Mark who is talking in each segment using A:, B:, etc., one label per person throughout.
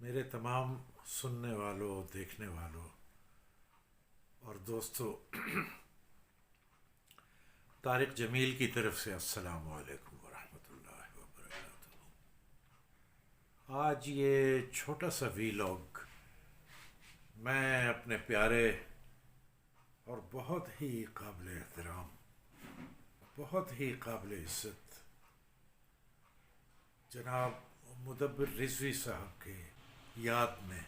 A: میرے تمام سننے والوں، دیکھنے والوں اور دوستوں، طارق جمیل کی طرف سے السلام علیکم ورحمۃ اللہ وبرکاتہ۔ آج یہ چھوٹا سا ویلاگ میں اپنے پیارے اور بہت ہی قابل احترام، بہت ہی قابل عزت جناب مدبر رضوی صاحب کے یاد میں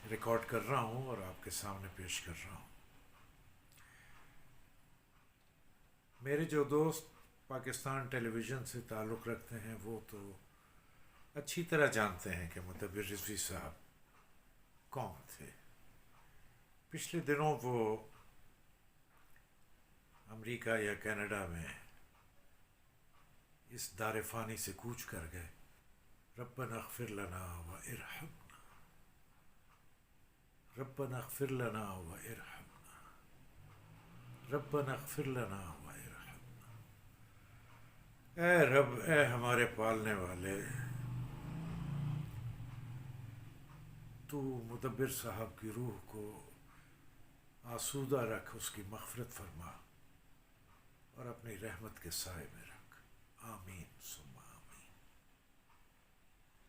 A: ریکارڈ کر رہا ہوں اور آپ کے سامنے پیش کر رہا ہوں۔ میرے جو دوست پاکستان ٹیلی ویژن سے تعلق رکھتے ہیں وہ تو اچھی طرح جانتے ہیں کہ مدبر رضوی صاحب کون تھے۔ پچھلے دنوں وہ امریکہ یا کینیڈا میں اس دار فانی سے کوچ کر گئے۔ ربنا اغفر لنا وارحمنا، ربنا اغفر لنا وارحمنا، ربنا اغفر لنا وارحمنا۔ اے رب، اے ہمارے پالنے والے، تو مدبر صاحب کی روح کو آسودہ رکھ، اس کی مغفرت فرما اور اپنی رحمت کے سائے میں رکھ۔ آمین ثم آمین۔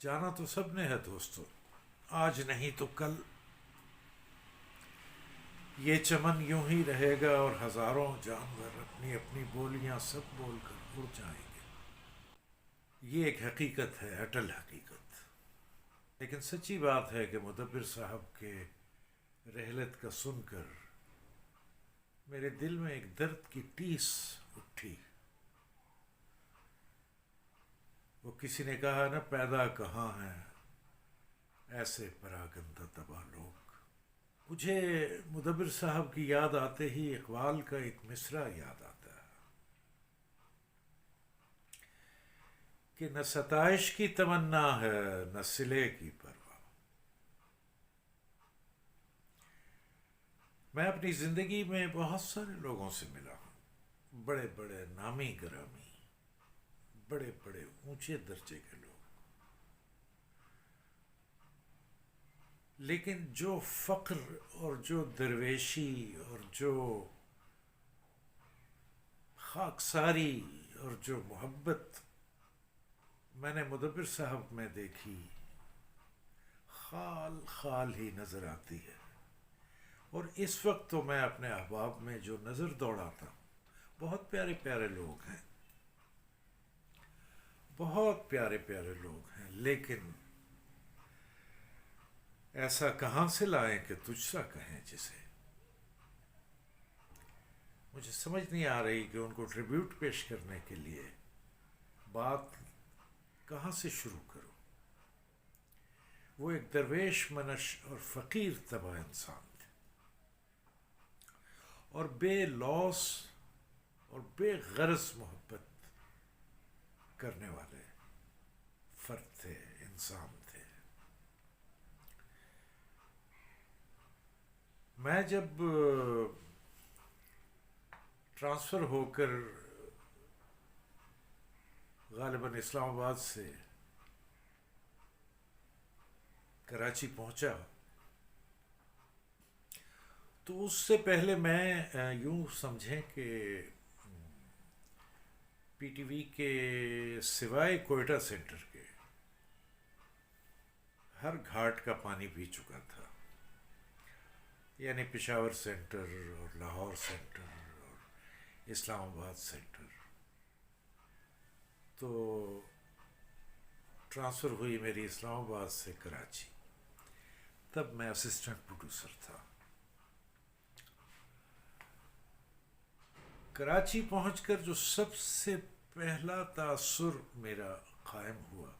A: جانا تو سب نے ہے دوستو، آج نہیں تو کل یہ چمن یوں ہی رہے گا اور ہزاروں جانور اپنی اپنی بولیاں سب بول کر اڑ جائیں گے۔ یہ ایک حقیقت ہے، اٹل حقیقت۔ لیکن سچی بات ہے کہ مدبر صاحب کے رحلت کا سن کر میرے دل میں ایک درد کی ٹیس اٹھی۔ وہ کسی نے کہا نا، پیدا کہاں ہیں ایسے پراگندہ تباہ لوگ۔ مجھے مدبر صاحب کی یاد آتے ہی اقبال کا ایک مصرع یاد آتا ہے کہ نہ ستائش کی تمنا ہے نہ صلے کی پرواہ۔ میں اپنی زندگی میں بہت سارے لوگوں سے ملا ہوں، بڑے بڑے نامی گرامی، بڑے بڑے اونچے درجے کے لوگ، لیکن جو فقر اور جو درویشی اور جو خاکساری اور جو محبت میں نے مدبر صاحب میں دیکھی، خال خال ہی نظر آتی ہے۔ اور اس وقت تو میں اپنے احباب میں جو نظر دوڑاتا ہوں، بہت پیارے پیارے لوگ ہیں، بہت پیارے پیارے لوگ ہیں، لیکن ایسا کہاں سے لائیں کہ تجھ سا کہیں جسے۔ مجھے سمجھ نہیں آ رہی کہ ان کو ٹریبیوٹ پیش کرنے کے لیے بات کہاں سے شروع کروں۔ وہ ایک درویش منش اور فقیر طبع انسان تھے، اور بے لوث اور بے غرض محبت کرنے والے فرد تھے، انسان تھے۔ میں جب ٹرانسفر ہو کر غالباً اسلام آباد سے کراچی پہنچا، تو اس سے پہلے میں یوں سمجھیں کہ پی ٹی وی کے سوائے کوئٹہ سینٹر کے ہر گھاٹ کا پانی پی چکا تھا، یعنی پشاور سینٹر اور لاہور سینٹر اور اسلام آباد سینٹر۔ تو ٹرانسفر ہوئی میری اسلام آباد سے کراچی، تب میں اسسٹنٹ پروڈیوسر تھا۔ کراچی پہنچ کر جو سب سے پہلا تاثر میرا قائم ہوا،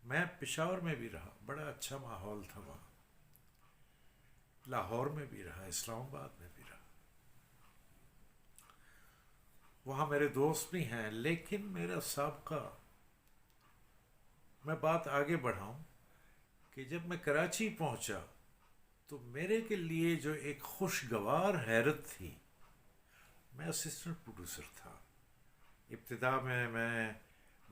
A: میں پشاور میں بھی رہا، بڑا اچھا ماحول تھا وہاں، لاہور میں بھی رہا، اسلام آباد میں بھی رہا، وہاں میرے دوست بھی ہیں، لیکن میرا سابقہ، میں بات آگے بڑھاؤں کہ جب میں کراچی پہنچا تو میرے کے لیے جو ایک خوشگوار حیرت تھی، میں اسسٹنٹ پروڈیوسر تھا۔ ابتدا میں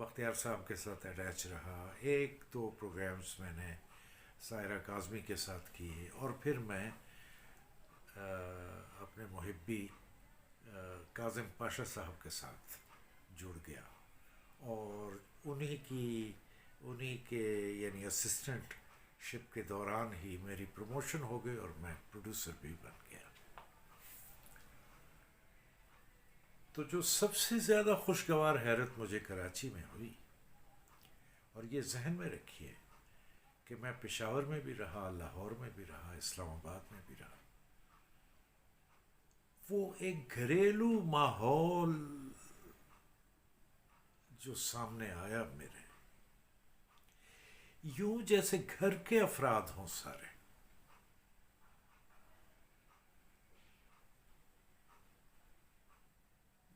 A: بختیار صاحب کے ساتھ اٹیچ رہا، ایک دو پروگرامز میں نے سائرہ کاظمی کے ساتھ کیے، اور پھر میں اپنے محبی کاظم پاشا صاحب کے ساتھ جڑ گیا، اور انہی کے یعنی اسسٹنٹ شپ کے دوران ہی میری پروموشن ہو گئی اور میں پروڈیوسر بھی بن گیا۔ تو جو سب سے زیادہ خوشگوار حیرت مجھے کراچی میں ہوئی، اور یہ ذہن میں رکھیے کہ میں پشاور میں بھی رہا، لاہور میں بھی رہا، اسلام آباد میں بھی رہا، وہ ایک گھریلو ماحول جو سامنے آیا میرے، یوں جیسے گھر کے افراد ہوں سارے،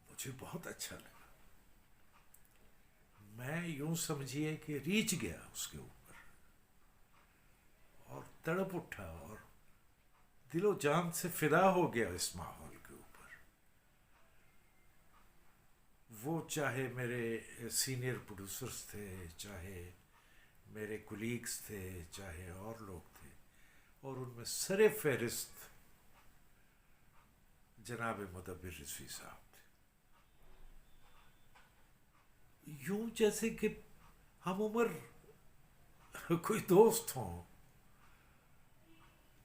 A: مجھے بہت اچھا لگا۔ میں یوں سمجھیے کہ ریچھ گیا اس کے اوپر، اور تڑپ اٹھا، اور دل و جان سے فدا ہو گیا اس ماحول کے اوپر۔ وہ چاہے میرے سینئر پروڈیوسرز تھے، چاہے میرے کولیگز تھے، چاہے اور لوگ تھے، اور ان میں سر فہرست جناب مدبر رضوی صاحب تھے۔ یوں جیسے کہ ہم عمر کوئی دوست ہوں،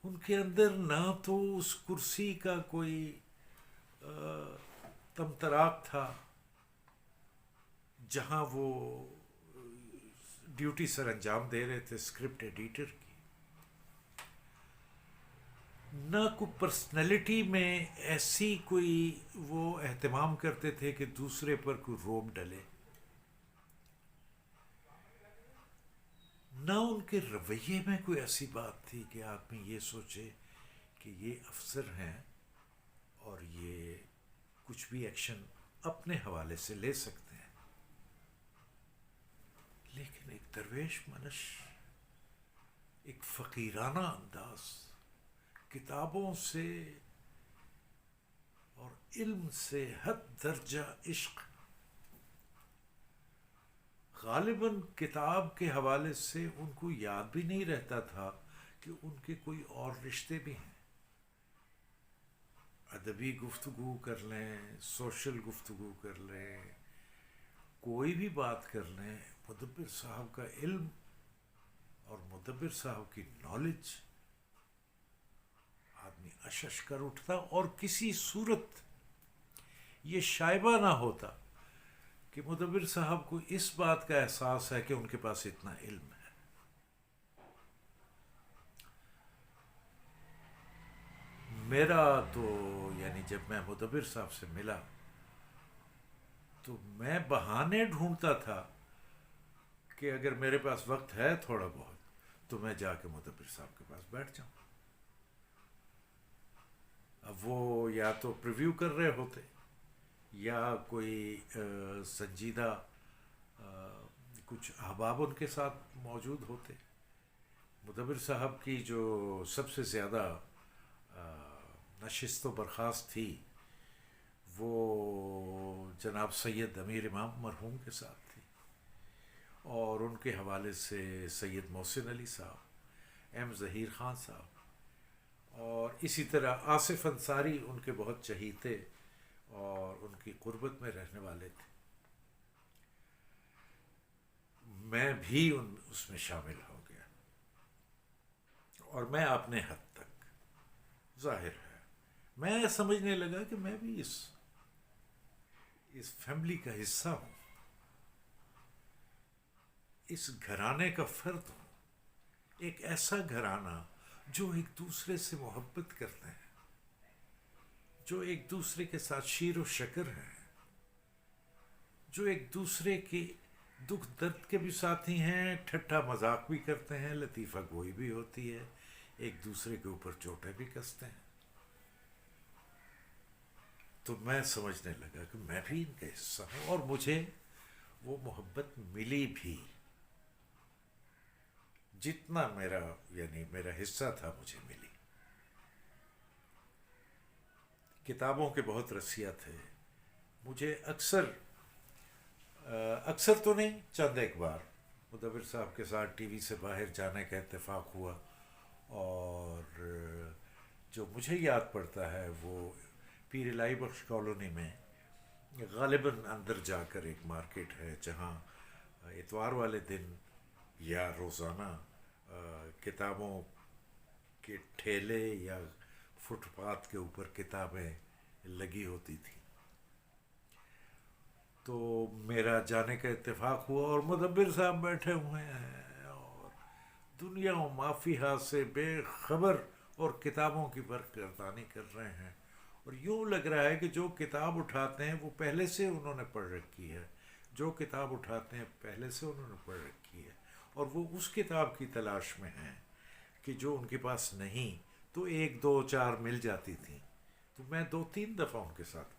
A: ان کے اندر نہ تو اس کرسی کا کوئی تمتراک تھا جہاں وہ ڈیوٹی سر انجام دے رہے تھے اسکرپٹ ایڈیٹر کی، نہ کوئی پرسنالٹی میں ایسی کوئی وہ اہتمام کرتے تھے کہ دوسرے پر کوئی روب ڈلے، نہ ان کے رویے میں کوئی ایسی بات تھی کہ آدمی یہ سوچے کہ یہ افسر ہیں اور یہ کچھ بھی ایکشن اپنے حوالے سے لے سکتے ہیں۔ لیکن ایک درویش منش، ایک فقیرانہ انداز، کتابوں سے اور علم سے حد درجہ عشق، غالباً کتاب کے حوالے سے ان کو یاد بھی نہیں رہتا تھا کہ ان کے کوئی اور رشتے بھی ہیں۔ ادبی گفتگو کر لیں، سوشل گفتگو کر لیں، کوئی بھی بات کر لیں، مدبر صاحب کا علم اور مدبر صاحب کی نالج آدمی اشش کر اٹھتا، اور کسی صورت یہ شائبہ نہ ہوتا کہ مدبر صاحب کو اس بات کا احساس ہے کہ ان کے پاس اتنا علم ہے۔ میرا تو یعنی جب میں مدبر صاحب سے ملا تو میں بہانے ڈھونڈتا تھا کہ اگر میرے پاس وقت ہے تھوڑا بہت تو میں جا کے مدبر صاحب کے پاس بیٹھ جاؤں۔ اب وہ یا تو پریویو کر رہے ہوتے، یا کوئی سنجیدہ کچھ احباب ان کے ساتھ موجود ہوتے۔ مدبر صاحب کی جو سب سے زیادہ نشست و برخاست تھی وہ جناب سید امیر امام مرحوم کے ساتھ تھی، اور ان کے حوالے سے سید محسن علی صاحب، ایم ظہیر خان صاحب، اور اسی طرح آصف انصاری ان کے بہت چہیتے اور ان کی قربت میں رہنے والے تھے۔ میں بھی اس میں شامل ہو گیا، اور میں اپنے حد تک ظاہر ہے میں سمجھنے لگا کہ میں بھی اس فیملی کا حصہ ہوں، اس گھرانے کا فرد ہوں، ایک ایسا گھرانہ جو ایک دوسرے سے محبت کرتے ہیں، جو ایک دوسرے کے ساتھ شیر و شکر ہیں، جو ایک دوسرے کے دکھ درد کے بھی ساتھی ہیں، ٹھٹا مذاق بھی کرتے ہیں، لطیفہ گوئی بھی ہوتی ہے، ایک دوسرے کے اوپر چوٹیں بھی کستے ہیں۔ تو میں سمجھنے لگا کہ میں بھی ان کا حصہ ہوں، اور مجھے وہ محبت ملی بھی، جتنا میرا حصہ تھا مجھے ملی۔ کتابوں کے بہت رسیا تھے، مجھے اکثر اکثر تو نہیں، چند ایک بار مدبر صاحب کے ساتھ ٹی وی سے باہر جانے کا اتفاق ہوا، اور جو مجھے یاد پڑتا ہے وہ پیر الہی بخش کالونی میں غالباً اندر جا کر ایک مارکیٹ ہے جہاں اتوار والے دن یا روزانہ کتابوں کے ٹھیلے یا فٹ پاتھ کے اوپر کتابیں لگی ہوتی تھیں. تو میرا جانے کا اتفاق ہوا اور مدبر صاحب بیٹھے ہوئے ہیں اور دنیا و مافیہا سے بے خبر اور کتابوں کی برگردانی کر رہے ہیں، اور یوں لگ رہا ہے کہ جو کتاب اٹھاتے ہیں وہ پہلے سے انہوں نے پڑھ رکھی ہے، جو کتاب اٹھاتے ہیں پہلے سے انہوں نے پڑھ رکھی ہے، اور وہ اس کتاب کی تلاش میں ہیں کہ جو ان کے پاس نہیں تو ایک دو چار مل جاتی تھیں. تو میں دو تین دفعہ ان کے ساتھ گیا.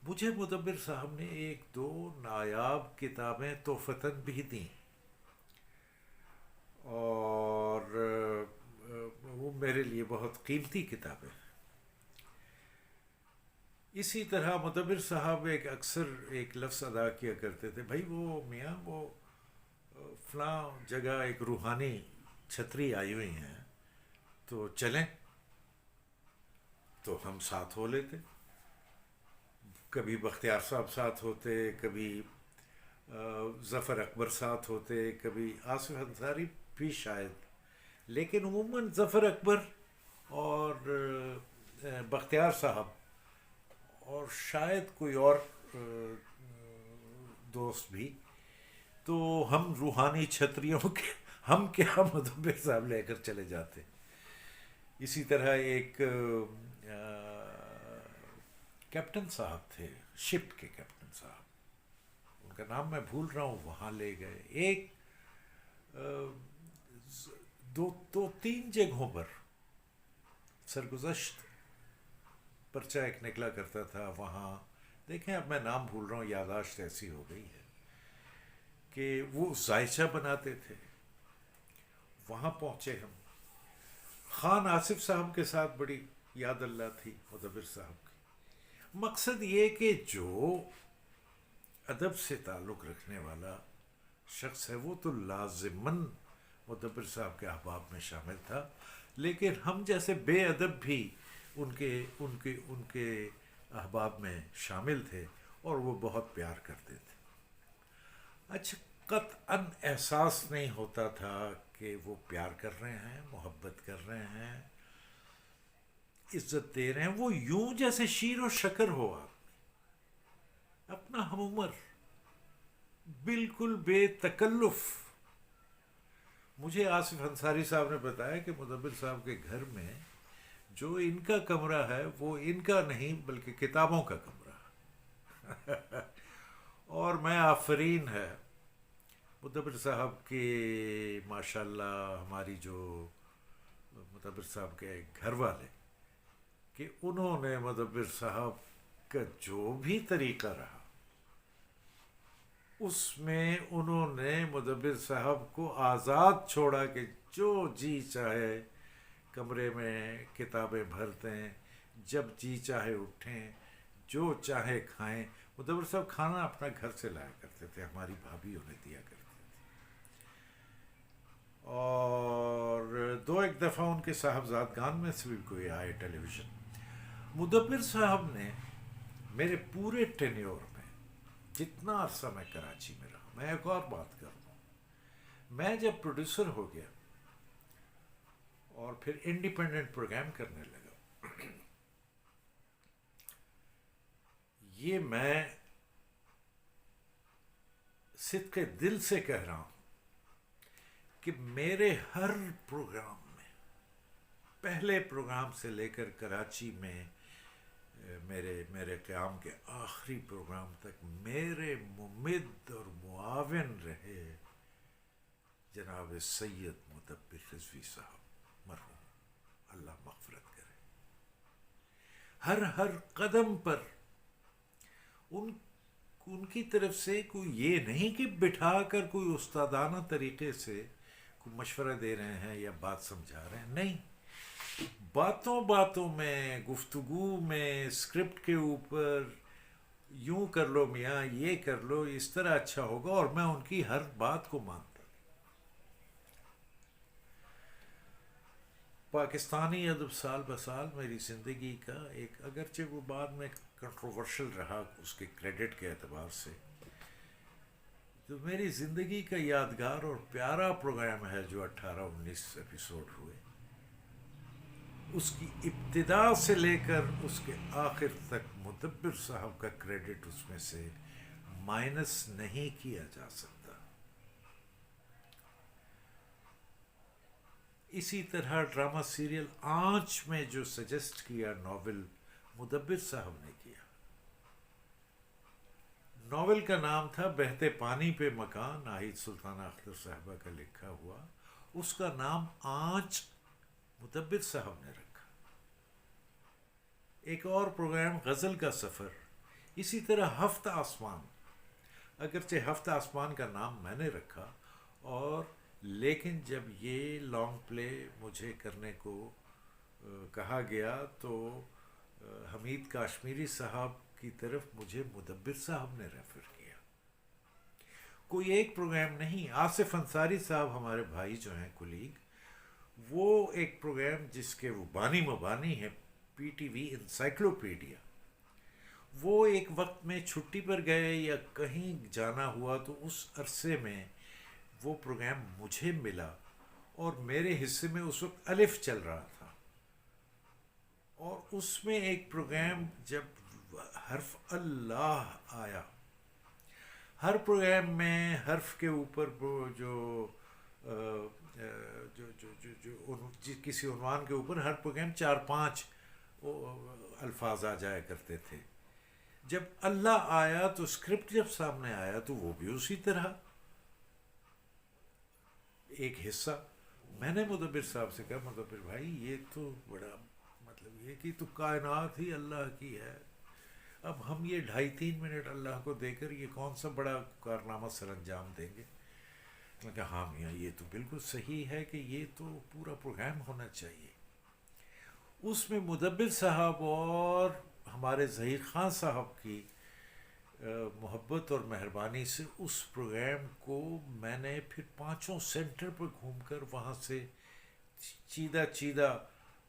A: مجھے مدبر صاحب نے ایک دو نایاب کتابیں تحفتاً بھی دیں، اور وہ میرے لیے بہت قیمتی کتابیں. اسی طرح مدبر صاحب ایک اکثر ایک لفظ ادا کیا کرتے تھے، بھائی وہ میاں وہ فلاں جگہ ایک روحانی چھتری آئی ہوئی ہیں تو چلیں. تو ہم ساتھ ہو لیتے، کبھی بختیار صاحب ساتھ ہوتے، کبھی ظفر اکبر ساتھ ہوتے، کبھی آصف انصاری بھی شاید، لیکن عموماً ظفر اکبر اور بختیار صاحب اور شاید کوئی اور دوست بھی. تو ہم روحانی چھتریوں کے ہم کیا مدبر صاحب لے کر چلے جاتے. اسی طرح ایک کیپٹن صاحب تھے، شپ کے کیپٹن صاحب، ان کا نام میں بھول رہا ہوں، وہاں لے گئے. ایک دو تین جگہوں پر سرگزشت پرچہ ایک نکلا کرتا تھا، وہاں دیکھیں اب میں نام بھول رہا ہوں، یاداشت ایسی ہو گئی ہے کہ وہ ذائچہ بناتے تھے. وہاں پہنچے ہم. خان آصف صاحب کے ساتھ بڑی یاد اللہ تھی مدبر صاحب کی. مقصد یہ کہ جو ادب سے تعلق رکھنے والا شخص ہے وہ تو لازماً مدبر صاحب کے احباب میں شامل تھا، لیکن ہم جیسے بے ادب بھی ان کے احباب میں شامل تھے، اور وہ بہت پیار کرتے تھے. اچھا، قطعاً احساس نہیں ہوتا تھا کہ وہ پیار کر رہے ہیں، محبت کر رہے ہیں، عزت دے رہے ہیں. وہ یوں جیسے شیر و شکر ہو، اپنا ہم عمر، بالکل بے تکلف. مجھے آصف انصاری صاحب نے بتایا کہ مدبر صاحب کے گھر میں جو ان کا کمرہ ہے وہ ان کا نہیں بلکہ کتابوں کا کمرہ ہے. اور میں آفرین ہے مدبر صاحب کے، ماشاءاللہ ہماری جو مدبر صاحب کے گھر والے، کہ انہوں نے مدبر صاحب کا جو بھی طریقہ رہا اس میں انہوں نے مدبر صاحب کو آزاد چھوڑا کہ جو جی چاہے کمرے میں کتابیں بھرتے ہیں، جب جی چاہے اٹھیں، جو چاہے کھائیں. مدبر صاحب کھانا اپنا گھر سے لایا کرتے تھے، ہماری بھابھی انہیں دیا کرتی تھی. اور دو ایک دفعہ ان کے صاحبزادگان میں سے بھی کوئی آئے ٹیلی ویژن. مدبر صاحب نے میرے پورے ٹینیور میں جتنا عرصہ میں کراچی میں رہا، میں ایک اور بات کر دوں، میں جب پروڈیوسر ہو گیا اور پھر انڈیپینڈنٹ پروگرام کرنے لگا، یہ میں صدق دل سے کہہ رہا ہوں کہ میرے ہر پروگرام میں، پہلے پروگرام سے لے کر کراچی میں میرے قیام کے آخری پروگرام تک میرے ممد اور معاون رہے جناب سید مدبر رضوی صاحب مرحوم، اللہ مغفرت کرے. ہر قدم پر ان کی طرف سے کوئی یہ نہیں کہ بٹھا کر کوئی استادانہ طریقے سے کوئی مشورہ دے رہے ہیں یا بات سمجھا رہے ہیں، نہیں، باتوں میں، گفتگو میں، اسکرپٹ کے اوپر یوں کر لو میاں، یہ کر لو، اس طرح اچھا ہوگا، اور میں ان کی ہر بات کو مانتا۔ پاکستانی ادب سال بسال میری زندگی کا ایک، اگرچہ وہ بعد میں کنٹروورشل رہا اس کے کریڈٹ کے اعتبار سے، تو میری زندگی کا یادگار اور پیارا پروگرام ہے جو 18-19 ایپیسوڈ ہوئے، اس کی ابتدا سے لے کر اس کے آخر تک مدبر صاحب کا کریڈٹ اس میں سے مائنس نہیں کیا جا سکتا۔ اسی طرح ڈرامہ سیریل آنچ میں جو سجیسٹ کیا ناول، مدبر صاحب نے کیا۔ ناول کا نام تھا بہتے پانی پہ مکان، ناہید سلطانہ اختر صاحبہ کا لکھا ہوا، اس کا نام آنچ مدبر صاحب نے رکھا۔ ایک اور پروگرام غزل کا سفر، اسی طرح ہفت آسمان، اگرچہ ہفت آسمان کا نام میں نے رکھا، اور لیکن جب یہ لانگ پلے مجھے کرنے کو کہا گیا تو حمید کاشمیری صاحب کی طرف مجھے مدبر صاحب نے ریفر کیا۔ کوئی ایک پروگرام نہیں، آصف انصاری صاحب ہمارے بھائی جو ہیں کولیگ، وہ ایک پروگرام جس کے وہ بانی مبانی ہیں، پی ٹی وی انسائکلوپیڈیا، وہ ایک وقت میں چھٹی پر گئے یا کہیں جانا ہوا تو اس عرصے میں وہ پروگرام مجھے ملا، اور میرے حصے میں اس وقت الف چل رہا تھا، اور اس میں ایک پروگرام جب حرف اللہ آیا، ہر پروگرام میں حرف کے اوپر جو کسی عنوان کے اوپر ہر پروگرام 4-5 الفاظ آ جایا کرتے تھے۔ جب اللہ آیا تو اسکرپٹ جب سامنے آیا تو وہ بھی اسی طرح ایک حصہ۔ میں نے مدبر صاحب سے کہا، مدبر بھائی یہ تو بڑا، مطلب یہ کہ تو کائنات ہی اللہ کی ہے، اب ہم یہ 2.5-3 منٹ اللہ کو دے کر یہ کون سا بڑا کارنامہ سر انجام دیں گے؟ میں کہا ہاں میاں یہ تو بالکل صحیح ہے کہ یہ تو پورا پروگرام ہونا چاہیے۔ اس میں مدبر صاحب اور ہمارے ظہیر خان صاحب کی محبت اور مہربانی سے اس پروگرام کو میں نے پھر 5 سینٹر پر گھوم کر وہاں سے چیدہ چیدہ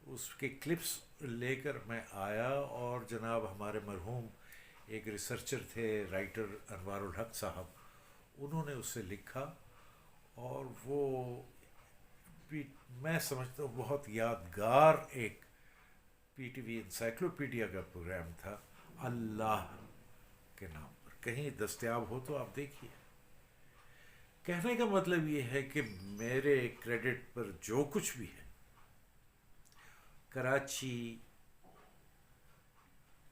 A: اس کے کلپس لے کر میں آیا، اور جناب ہمارے مرحوم ایک ریسرچر تھے رائٹر انوار الحق صاحب، انہوں نے اسے لکھا، اور وہ میں سمجھتا ہوں بہت یادگار ایک پی ٹی وی انسائکلوپیڈیا کا پروگرام تھا، اللہ کے نام پر، کہیں دستیاب ہو تو آپ دیکھیے۔ کہنے کا مطلب یہ ہے کہ میرے کریڈٹ پر جو کچھ بھی ہے، کراچی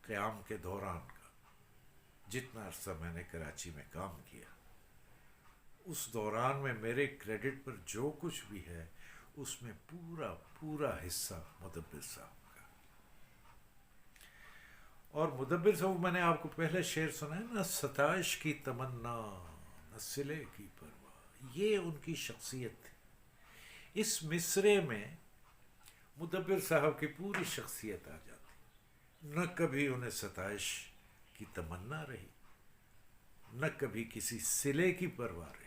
A: قیام کے دوران کا جتنا عرصہ میں نے کراچی میں کام کیا، اس دوران میں میرے کریڈٹ پر جو کچھ بھی ہے اس میں پورا پورا حصہ مدبر صاحب کا۔ اور مدبر صاحب، میں نے آپ کو پہلے شعر سنا ہے نا، ستائش کی تمنا نہ صلے کی پرواہ، یہ ان کی شخصیت تھی۔ اس مصرے میں مدبر صاحب کی پوری شخصیت آ جاتی، نہ کبھی انہیں ستائش کی تمنا رہی، نہ کبھی کسی صلے کی پرواہ رہی۔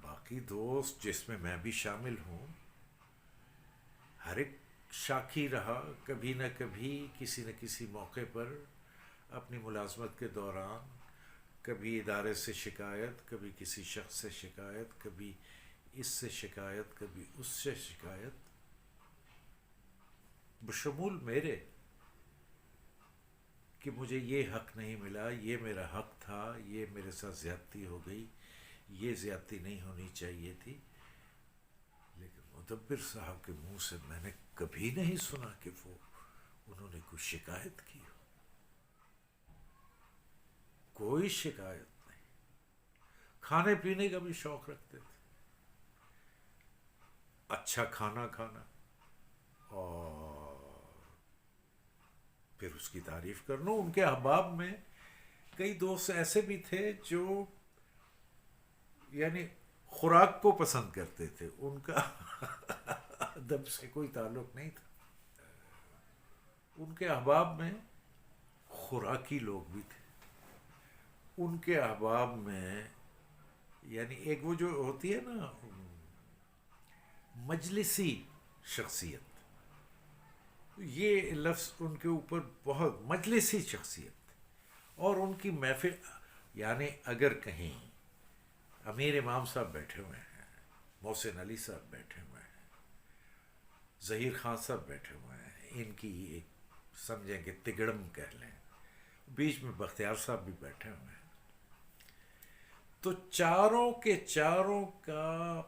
A: باقی دوست جس میں بھی شامل ہوں، ہر ایک شاکی رہا، کبھی نہ کبھی کسی نہ کسی موقع پر اپنی ملازمت کے دوران، کبھی ادارے سے شکایت، کبھی کسی شخص سے شکایت، کبھی اس سے شکایت، کبھی اس سے شکایت، بشمول میرے کہ مجھے یہ حق نہیں ملا، یہ میرا حق تھا، یہ میرے ساتھ زیادتی ہو گئی، یہ زیادتی نہیں ہونی چاہیے تھی۔ لیکن مدبر صاحب کے منہ سے میں نے کبھی نہیں سنا کہ انہوں نے کوئی شکایت کی ہو، کوئی شکایت نہیں۔ کھانے پینے کا بھی شوق رکھتے تھے، اچھا کھانا کھانا، اور پھر اس کی تعریف کرنا۔ ان کے احباب میں کئی دوست ایسے بھی تھے جو یعنی خوراک کو پسند کرتے تھے، ان کا ادب سے کوئی تعلق نہیں تھا۔ ان کے احباب میں خوراکی لوگ بھی تھے. ان کے احباب میں یعنی ایک وہ جو ہوتی ہے نا مجلسی شخصیت، یہ لفظ ان کے اوپر بہت مجلسی شخصیت. اور ان کی محفل یعنی اگر کہیں امیر امام صاحب بیٹھے ہوئے ہیں، محسن علی صاحب بیٹھے ہوئے ہیں، ظہیر خان صاحب بیٹھے ہوئے ہیں، ان کی ایک سمجھیں کہ تگڑم کہہ لیں، بیچ میں بختیار صاحب بھی بیٹھے ہوئے ہیں، تو چاروں کے چاروں کا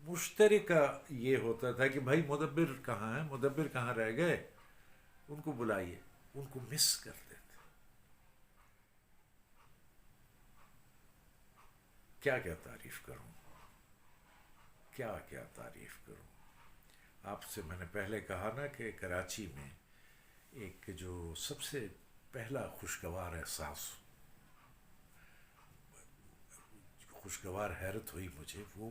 A: مشترکہ یہ ہوتا تھا کہ بھائی مدبر کہاں ہیں، مدبر کہاں رہ گئے، ان کو بلائیے. ان کو مس کرتے تھے. کیا کیا تعریف کروں، کیا کیا تعریف کروں. آپ سے میں نے پہلے کہا نا کہ کراچی میں ایک جو سب سے پہلا خوشگوار احساس، خوشگوار حیرت ہوئی مجھے، وہ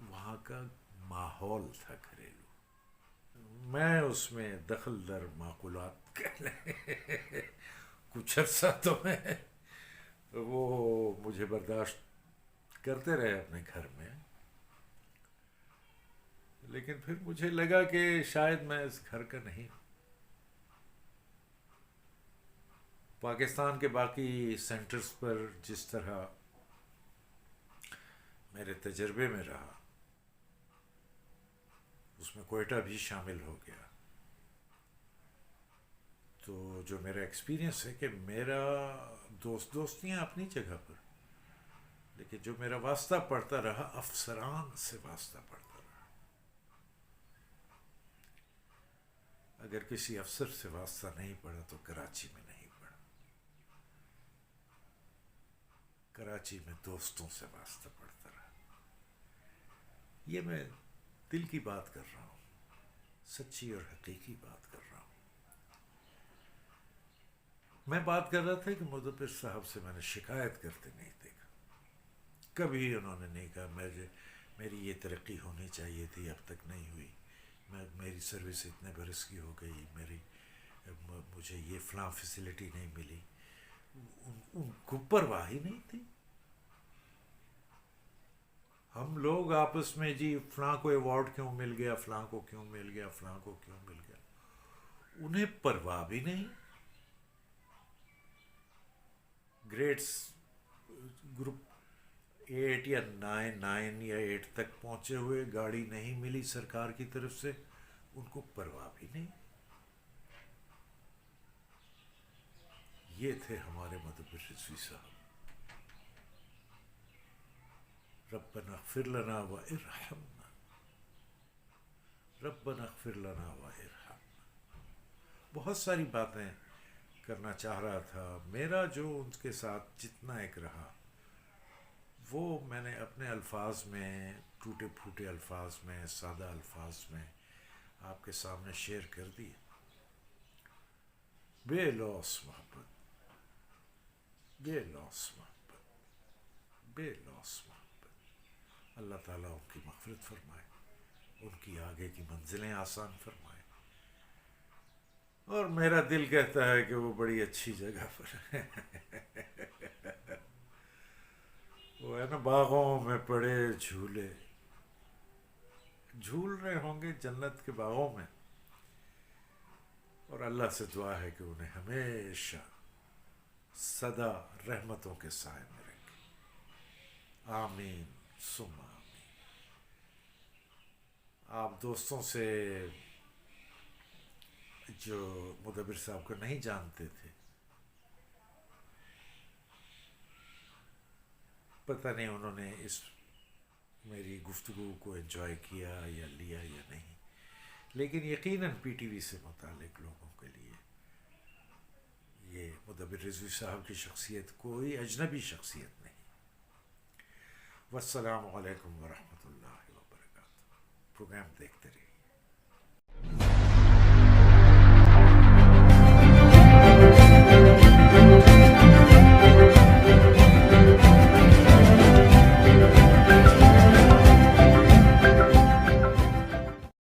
A: وہاں کا ماحول تھا گھریلو. میں اس میں دخل در معقولات کہہ لیں کچھ عرصہ تو میں وہ مجھے برداشت کرتے رہے اپنے گھر میں، لیکن پھر مجھے لگا کہ شاید میں اس گھر کا نہیں. پاکستان کے باقی سینٹرز پر جس طرح میرے تجربے میں رہا، اس میں کوئٹہ بھی شامل ہو گیا، تو جو میرا ایکسپیرینس ہے کہ میرا دوستیاں اپنی جگہ پر، لیکن جو میرا واسطہ پڑتا رہا افسران سے واسطہ پڑتا رہا. اگر کسی افسر سے واسطہ نہیں پڑا تو کراچی میں نہیں پڑا. کراچی میں دوستوں سے واسطہ پڑتا رہا. یہ میں دل کی بات کر رہا ہوں، سچی اور حقیقی بات کر رہا ہوں. میں بات کر رہا تھا کہ مدبر صاحب سے میں نے شکایت کرتے نہیں دیکھا. کبھی انہوں نے نہیں کہا میری یہ ترقی ہونی چاہیے تھی، اب تک نہیں ہوئی، میری سروس اتنے برس کی ہو گئی، مجھے یہ فلاں فیسلٹی نہیں ملی. ان کو پرواہ ہی نہیں تھی. ہم لوگ آپس میں جی فلاں کو ایوارڈ کیوں مل گیا، فلاں کو کیوں مل گیا، فلاں کو کیوں مل گیا، انہیں پرواہ بھی نہیں. گریڈس گروپ 8 یا 9 یا 8 تک پہنچے ہوئے، گاڑی نہیں ملی سرکار کی طرف سے، ان کو پرواہ بھی نہیں. یہ تھے ہمارے مدبر رضوی صاحب. ربنا اغفر لنا وارحمنا، ربنا اغفر لنا وارحمنا. بہت ساری باتیں کرنا چاہ رہا تھا. میرا جو ان کے ساتھ جتنا ایک رہا، وہ میں نے اپنے الفاظ میں، ٹوٹے پھوٹے الفاظ میں، سادہ الفاظ میں آپ کے سامنے شیئر کر دی. بے لوث محبت، بے لوث محبت، بے لوث محبت. اللہ تعالیٰ ان کی مغفرت فرمائے، ان کی آگے کی منزلیں آسان فرمائے. اور میرا دل کہتا ہے کہ وہ بڑی اچھی جگہ پر ہے. وہ ہے نا باغوں میں پڑے جھولے، جھول رہے ہوں گے جنت کے باغوں میں، اور اللہ سے دعا ہے کہ انہیں ہمیشہ سدا رحمتوں کے سائے میں رکھے. آمین ثم آمین. آپ دوستوں سے جو مدبر صاحب کو نہیں جانتے تھے، پتہ نہیں انہوں نے اس میری گفتگو کو انجوائے کیا یا لیا یا نہیں، لیکن یقیناً پی ٹی وی سے متعلق لوگوں کے لیے یہ مدبر رضوی صاحب کی شخصیت کوئی اجنبی شخصیت نہیں. والسلام علیکم ورحمۃ اللہ وبرکاتہ. پروگرام دیکھتے رہیے.